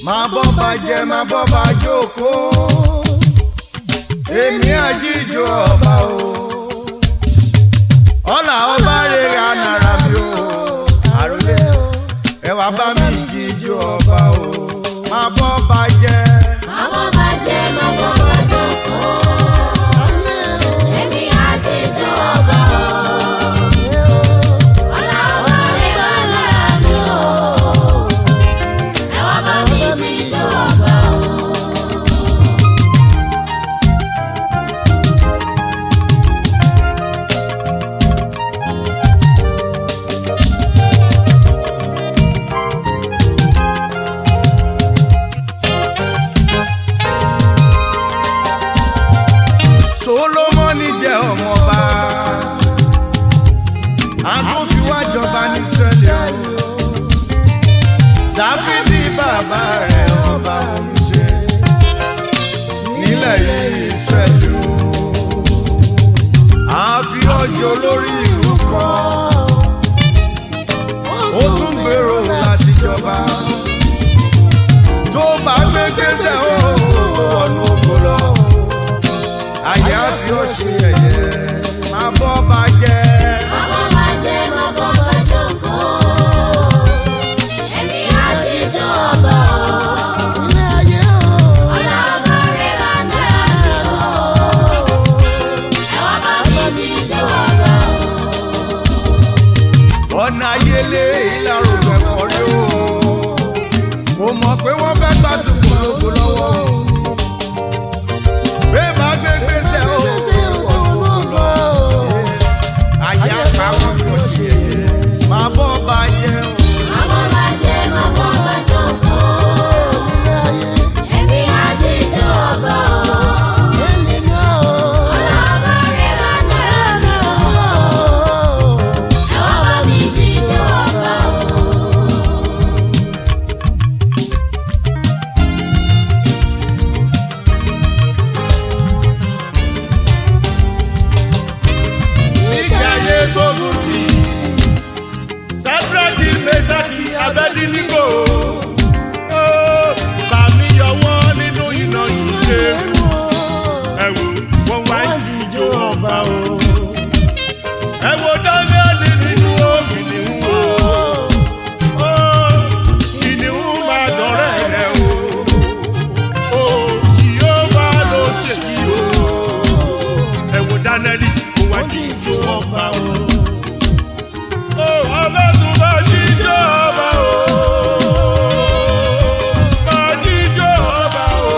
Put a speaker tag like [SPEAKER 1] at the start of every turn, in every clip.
[SPEAKER 1] máa bọ́ bàjẹ́ máa bọ́ bàjókòó èmi àjíjọ ọba o ọlà ọba rere ànàrà mi o àròlé ẹ wá bá mi jíjọ ọba o máa bọ́ bàjẹ́.
[SPEAKER 2] máa bọ́ bàjẹ́ máa bọ́ bàjókòó èmi àjíjọ ọba o ọlà ọba rere ànàrà mi o ẹ wá bá mi jíjọ ọba o.
[SPEAKER 1] Solomoni jẹ́ ọmọọba àtúntí wá jọba ní Ísírẹ́lì o Dáfídì bàbá rẹ̀ ọba oníṣẹ́ nílẹ̀ yìí Ísírẹ́lì o àfi ọjọ́ lórí ìlú kan ó tún gbèrò láti jọba tó bá gbé gbèsè ó tó wọnú ògo lọ ayé àfi ó ṣe ẹ̀yẹ máa bọ́ bàjẹ́.
[SPEAKER 2] máa bọ́ bàjẹ́ máa bọ́ bàjókòó èmi àjíjọ ọba o ọlá ọba rere ànàrà mi o ẹ wá bá mi jíjọ ọba o.
[SPEAKER 1] ọ̀nà ayélé ìlàrò ẹ̀fọ́ rí o mo mọ̀ pé wọ́n fẹ́ gbádùn polówó lọ́wọ́ bẹ́ẹ̀ bá gbé gbèsè o wọ́n lọ ayé àpamọ́ ló ṣe máa bọ́ bàjẹ́ o.
[SPEAKER 2] máa bọ́ bàjẹ́ máa bọ́ bàjókòó èmi àjíjọ ọba o ọlá ọba rere ànàrà mi o ẹ wá bá mi jíjọ ọba
[SPEAKER 3] Ìjàyè gbógun ti Sádraki Méṣákì Abẹ́dínígò ó bá mi yọ wọ́n nínú iná ìléru ẹ wò wọ́n wá ń jíjó ọba o ẹ wò Dáníẹ́lì nínú kìnìún o kìnìún máa dọ̀rẹ́ rẹ̀ o Jèhófà ló ṣèyí o ẹ wò Dáníẹ́lì mo wá jíjó ọba o. Ọlọ́run bá jíjó ọba o. Bá jíjó ọba o.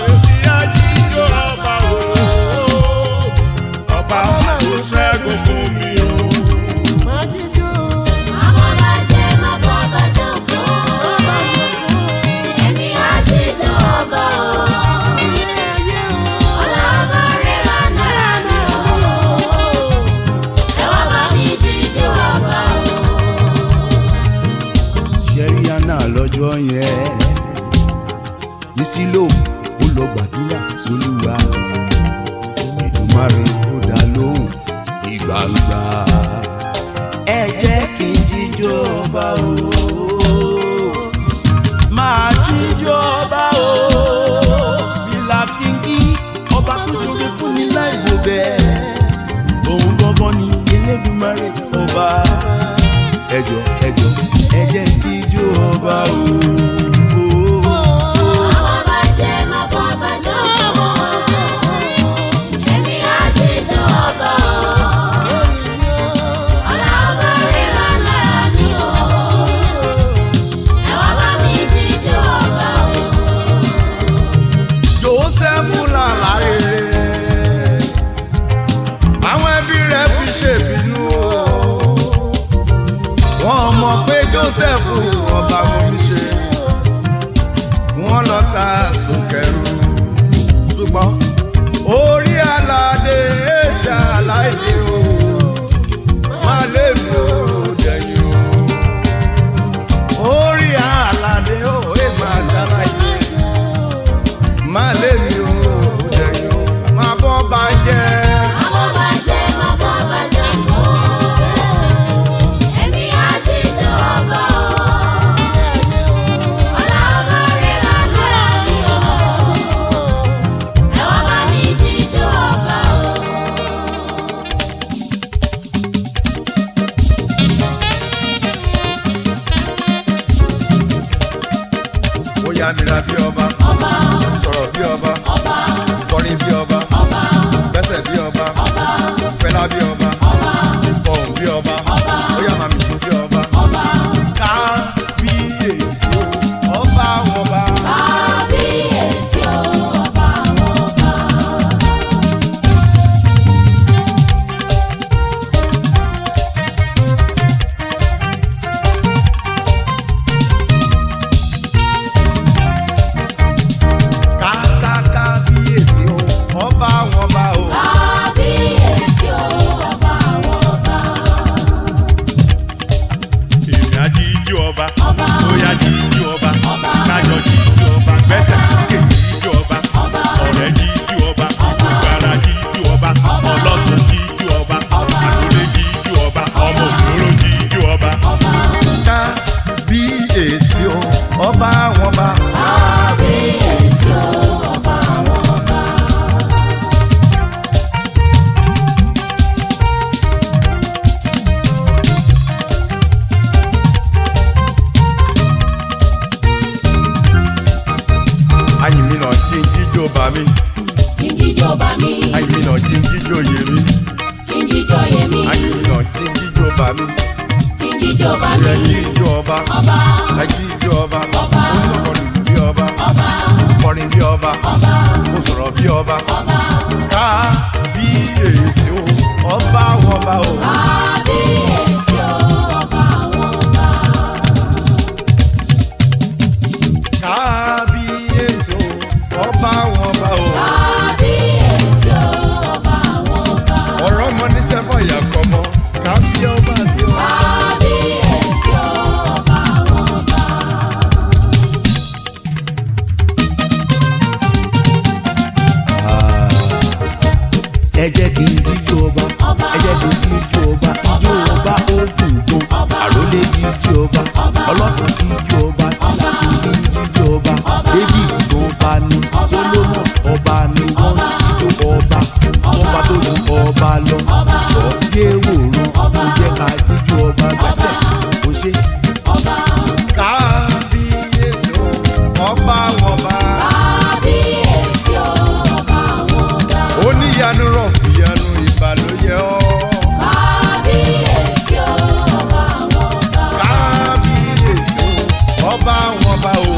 [SPEAKER 3] Èmi á jíjó ọba o. Ọba tó ṣẹ́gun fún mi o.
[SPEAKER 2] máa bọ́ bàjẹ́ máa bọ́ bàjókòó èmi àjíjọ ọba o ọlá ọba rere ànàrà mi o ẹ wá bá mi jíjó ọba o.
[SPEAKER 4] ṣẹ́ríyánà lọ́jọ́ yẹn ní Sílò ó lọ gbàdúrà sólúwa Èdùmàrè ó dá lóhùn ní gbangba. ẹ jẹ́ kí n jíjó ọba o máa jíjó ọba o bílà kíngí ọba tó jókè fún ni láì wò bẹ́ẹ̀ òun gbọ́ngàn ni Elédùmarè ọba. ẹjọ́ ẹ jẹ́ jíjó ọba o.
[SPEAKER 2] máa bọ́ bàjẹ́ máa bọ́ bàjókòó èmi àjíjọ ọba o ọlá ọba rere ànàrà mi o ẹ wá bá mi jíjó ọba o.
[SPEAKER 1] Jósẹ́fù làlá rere àwọn ẹbí rẹ̀ fi ṣèbínú o wọ́n mọ̀ pé Jósẹ́fù ọba omi ṣe Yamira bí ọba, sọ̀rọ̀ bí ọba, kọrin bí ọba, gbẹ́sẹ̀ bí ọba, fẹ́lá bí ọba, fọ̀hùn bí ọba, bóyá màmí bí ọba. Kábíyèsí o, ọba àwọn ọba.
[SPEAKER 2] Kábíyèsí o, ọba àwọn ọba.
[SPEAKER 1] Kábíyèsí o, ọba àwọn ọba o.
[SPEAKER 2] Kábíyèsí o, ọba àwọn ọba.
[SPEAKER 3] ìrìnà jíjú ọba bóyá jíjú ọba kájọ jíjú ọba gbẹ́sẹ̀ sókè jíjú ọba ọ̀rẹ́ jíjú ọba gbàrà jíjú ọba ọlọ́tún jíjú ọba àtòlé jíjú ọba ọmọ òdòrò jíjú ọba.
[SPEAKER 1] Kábíyèsí o, ọba àwọn ọba.
[SPEAKER 2] Kábíyèsí o, ọba àwọn ọba.
[SPEAKER 1] Ayìn mi náà jí ń jíjó bá mi.
[SPEAKER 2] Jíjíjọba mi,
[SPEAKER 1] Ayìn mi náà jí ń jíjó yé mi.
[SPEAKER 2] jíjíjọyè mi,
[SPEAKER 1] Ayìn mi náà jí ń jíjó bá mi.
[SPEAKER 2] jíjíjọba
[SPEAKER 1] Ẹ
[SPEAKER 2] mi.
[SPEAKER 1] jíjó ọba.
[SPEAKER 2] Ọba,
[SPEAKER 1] Ẹ jíjó ọba.
[SPEAKER 2] Ọba.
[SPEAKER 1] Olùkọ́ni bí ọba.
[SPEAKER 2] ọba,
[SPEAKER 1] Kọrin bí ọba.
[SPEAKER 2] ọba,
[SPEAKER 1] Mo sọ̀rọ̀ bí ọba.
[SPEAKER 2] ọba.
[SPEAKER 1] Kábíyèsí o, ọba àwọn ọba o.
[SPEAKER 2] Kábíyèsí o, ọba àwọn ọba.
[SPEAKER 1] Kábíyèsí o, ọba àwọn ọba o.
[SPEAKER 2] Kábíyèsí o, ọba àwọn ọba.
[SPEAKER 1] Ọ̀rọ̀ ọmọ níṣẹ́ fọyà kọ́mọ. Kábíyèsí o.
[SPEAKER 2] Kábíyèsí o, ọba àwọn ọba.
[SPEAKER 4] ẹ jẹ́ kí n jíjó ọba ẹ jẹ́ kí n jíjó ọba ijó ọba ó dùn gan àrólé jíjó ọba ọlọ́tún jíjó ọba tìlàkì jíjó ọba david gan ọba ni solomon ọba ni wọ́n jíjó ọba sọ́ba tó ju ọba lọ jọ yé wòran ó jẹ́ ká jíjó ọba gbẹ́sẹ̀ ó ṣe.
[SPEAKER 1] Kábíyèsí o, ọba àwọn ọba.
[SPEAKER 2] Kábíyèsí o, ọba àwọn ọba.
[SPEAKER 1] Oníyanu rọ̀ fìyanu ìbàlóyè ọ́.
[SPEAKER 2] Kábíyèsí o, ọba àwọn ọba.
[SPEAKER 1] Kábíyèsí o, ọba àwọn ọba o.